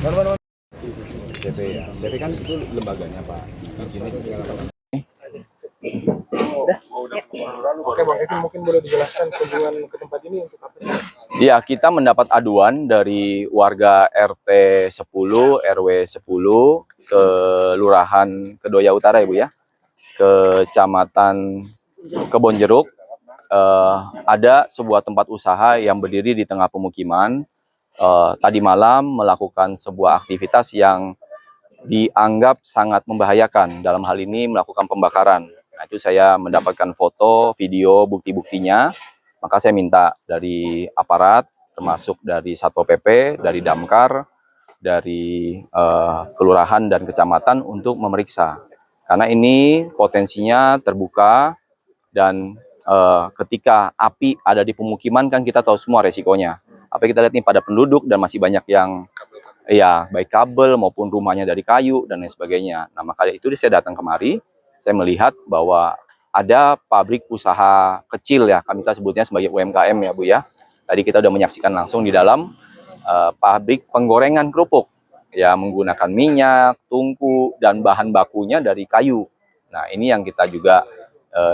CV ya. CV kan itu lembaganya Pak. Izinnya itu segala macam. Oke Bang Kevin, mungkin boleh dijelaskan kunjungan ke tempat ini untuk apa? Ya, kita mendapat aduan dari warga RT 10, RW 10, Kelurahan Kedoya Utara, Ibu ya, Kecamatan Kebonjeruk. Ada sebuah tempat usaha yang berdiri di tengah pemukiman. Tadi malam melakukan sebuah aktivitas yang dianggap sangat membahayakan. Dalam hal ini melakukan pembakaran. Nah, itu saya mendapatkan foto, video, bukti-buktinya. Maka saya minta dari aparat, termasuk dari Satpol PP, dari Damkar, dari kelurahan dan kecamatan untuk memeriksa. Karena ini potensinya terbuka dan ketika api ada di pemukiman kan kita tahu semua resikonya. Apa kita lihat nih pada penduduk dan masih banyak yang ya baik kabel maupun rumahnya dari kayu dan lain sebagainya. Nah, maka itu saya datang kemari, saya melihat bahwa ada pabrik usaha kecil ya, kami kita sebutnya sebagai UMKM ya Bu ya. Tadi kita udah menyaksikan langsung di dalam pabrik penggorengan kerupuk ya, menggunakan minyak, tungku dan bahan bakunya dari kayu. Nah, ini yang kita juga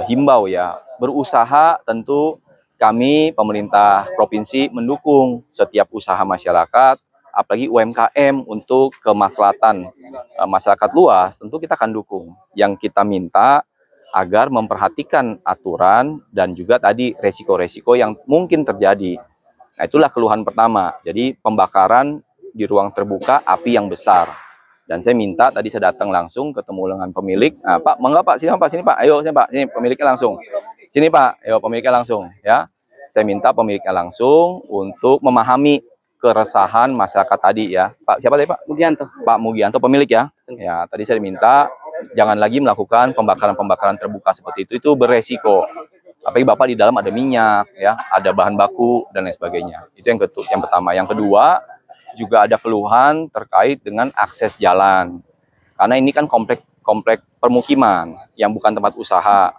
himbau ya, berusaha tentu kami pemerintah provinsi mendukung setiap usaha masyarakat, apalagi UMKM untuk kemaslahatan masyarakat luas, tentu kita akan dukung. Yang kita minta agar memperhatikan aturan dan juga tadi resiko-resiko yang mungkin terjadi. Nah, itulah keluhan pertama. Jadi pembakaran di ruang terbuka, api yang besar. Dan saya minta, tadi saya datang langsung ketemu dengan pemilik. Nah, Pak, mangga Pak, sini Pak, sini Pak. Ayo, sini Pak, sini pemiliknya langsung. Sini Pak, ayo pemiliknya langsung ya. Saya minta pemiliknya langsung untuk memahami keresahan masyarakat tadi ya. Pak, siapa tadi Pak? Mugianto. Pak Mugianto pemilik ya. Ya, tadi saya minta jangan lagi melakukan pembakaran-pembakaran terbuka seperti itu beresiko. Apalagi Bapak di dalam ada minyak ya, ada bahan baku dan lain sebagainya. Itu yang pertama. Yang kedua, juga ada keluhan terkait dengan akses jalan. Karena ini kan komplek permukiman yang bukan tempat usaha.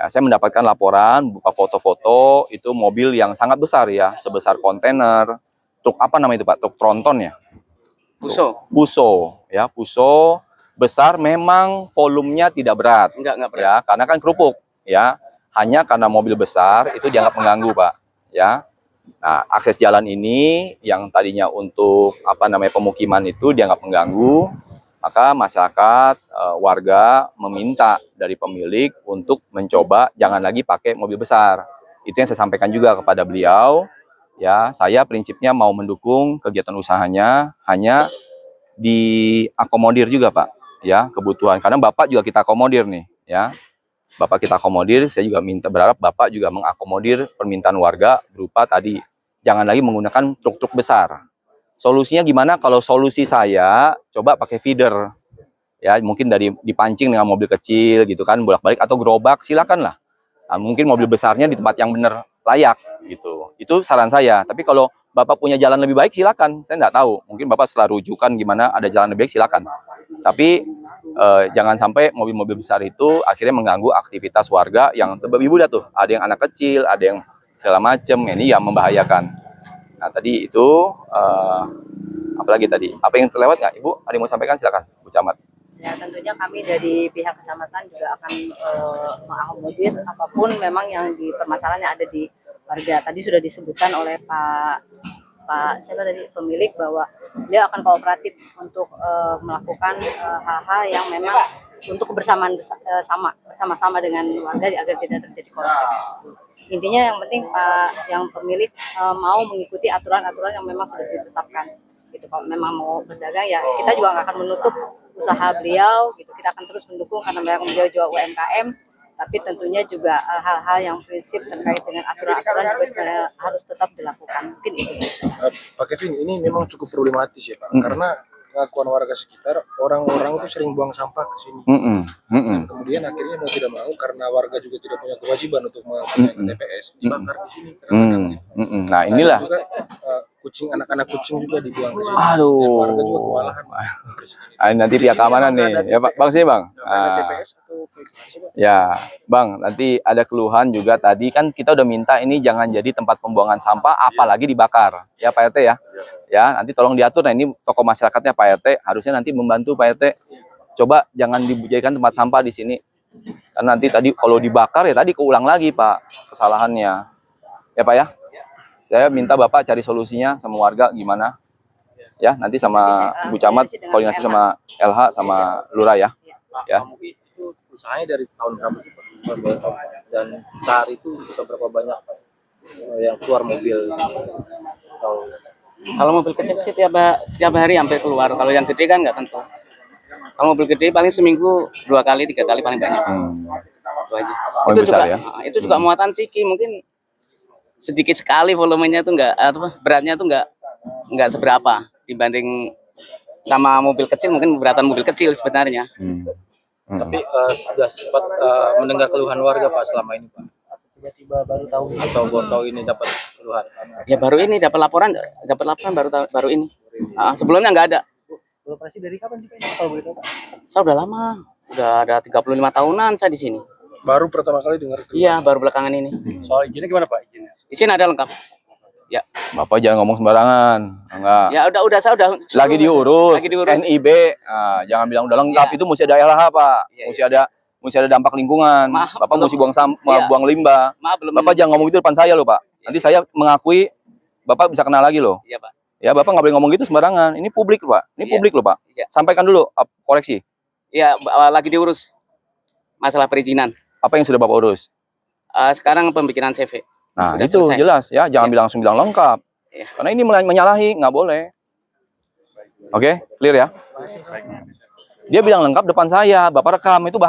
Ya, saya mendapatkan laporan, buka foto-foto, itu mobil yang sangat besar ya, sebesar kontainer. Truk apa namanya itu Pak? Truk tronton ya? Puso ya, puso besar, memang volumenya tidak berat. Enggak berat. Ya, karena kan kerupuk ya. Hanya karena mobil besar itu dianggap mengganggu, Pak. Ya. Nah, akses jalan ini yang tadinya untuk pemukiman itu dianggap mengganggu, maka masyarakat warga meminta dari pemilik untuk mencoba jangan lagi pakai mobil besar. Itu yang saya sampaikan juga kepada beliau. Ya, saya prinsipnya mau mendukung kegiatan usahanya, hanya diakomodir juga Pak, ya kebutuhan. Karena Bapak juga kita akomodir nih, ya. Bapak kita akomodir, saya juga berharap Bapak juga mengakomodir permintaan warga berupa tadi, jangan lagi menggunakan truk-truk besar. Solusinya gimana? Kalau solusi saya, coba pakai feeder. Ya, mungkin dari dipancing dengan mobil kecil gitu kan, bolak-balik atau gerobak, silakan lah. Nah, mungkin mobil besarnya di tempat yang benar layak gitu. Itu saran saya. Tapi kalau Bapak punya jalan lebih baik, silakan. Saya nggak tahu. Mungkin Bapak setelah rujukan gimana ada jalan lebih baik, silakan. Tapi jangan sampai mobil-mobil besar itu akhirnya mengganggu aktivitas warga yang Ibu lihat tuh, ada yang anak kecil, ada yang segala macam, ini yang membahayakan. Nah, tadi itu apalagi tadi? Apa yang terlewat nggak, Ibu? Ada yang mau sampaikan? Silakan, Bu Camat. Ya, tentunya kami dari pihak kecamatan juga akan mengakomodir apapun memang yang di permasalahan yang ada di warga. Tadi sudah disebutkan oleh Pak siapa tadi pemilik bahwa dia akan kooperatif untuk melakukan hal-hal yang memang untuk kebersamaan bersama-sama dengan warga agar tidak terjadi konflik. Intinya yang penting yang pemilik mau mengikuti aturan-aturan yang memang sudah ditetapkan. Gitu, kalau memang mau berdagang ya kita juga nggak akan menutup usaha beliau gitu, kita akan terus mendukung karena beliau juga UMKM, tapi tentunya juga hal-hal yang prinsip terkait dengan aturan-aturan juga harus tetap dilakukan. Mungkin itu. Pak Kevin, ini memang cukup problematis ya Pak, karena pengakuan warga sekitar, orang-orang itu sering buang sampah ke sini. Kemudian akhirnya mau tidak mau karena warga juga tidak punya kewajiban untuk melaporkan ke TPS, dibakar di sini. Nah, inilah. Juga, kucing, anak-anak kucing juga dibuang ke sini. Aduh. Dan warga juga kewalahan. Nanti pihak keamanan nih, ya Pak. Bang sini Bang. Ada TPS atau Ya, Bang, nanti ada keluhan juga tadi kan kita udah minta ini jangan jadi tempat pembuangan sampah, apalagi dibakar. Ya Pak RT ya. Ya, nanti tolong diatur. Nah ini tokoh masyarakatnya Pak RT, harusnya nanti membantu Pak RT. Coba jangan dijadikan tempat sampah di sini. Karena nanti tadi kalau dibakar ya tadi keulang lagi Pak kesalahannya. Ya Pak ya. Saya minta Bapak cari solusinya sama warga gimana. Ya, nanti sama Ibu Camat koordinasi sama LH sama Lurah ya. Ya. Itu usahanya dari tahun berapa sih Pak? Dan sehari itu bisa berapa banyak yang keluar mobil? Kalau mobil kecil sih tiap hari hampir keluar. Kalau yang gede kan nggak tentu. Kalau mobil gede paling seminggu 2 kali 3 kali paling banyak. Itu aja. Oh, Itu besar juga, ya? itu juga muatan ciki mungkin sedikit sekali volumenya tuh beratnya tuh nggak seberapa dibanding sama mobil kecil, mungkin beberatan mobil kecil sebenarnya. Tapi sudah sempat mendengar keluhan warga Pak selama ini Pak? Tiba-tiba baru tahu atau baru tahu ini dapat keluhan? Ya baru ini dapat laporan baru ini. Sebelumnya nggak ada. Beroperasi dari kapan sih Pak? Kalau boleh tahu Pak? Saya udah lama, udah ada 35 tahunan saya di sini. Baru pertama kali dengar keluhan? Iya, baru belakangan ini. Soal izinnya gimana Pak? Izinnya? Izin ada lengkap. Ya. Bapak jangan ngomong sembarangan. Enggak. Ya saya udah Lagi diurus. Lagi diurus. NIB. Nah, jangan bilang udah lengkap, Ya. itu mesti ada LH, Pak. Ya, Mesti ada dampak lingkungan. Maaf, Bapak belum. mesti buang sampah, Ya. buang limbah. Maaf belum. Bapak jangan ngomong gitu depan saya loh, Pak. Nanti saya mengakui Bapak bisa kena lagi loh. Iya, Pak. Ya, Bapak nggak boleh ngomong gitu sembarangan. Ini publik, Pak. Ini Iya. publik loh, Pak. Iya. Sampaikan dulu, koreksi. Iya, lagi diurus masalah perizinan. Apa yang sudah Bapak urus? Sekarang pembikinan CV. Nah, Udah itu selesai. jelas ya. Jangan Ya. langsung bilang lengkap. Ya. Karena ini menyalahi, nggak boleh. Oke, clear ya? Dia bilang lengkap depan saya, Bapak rekam, itu bahaya.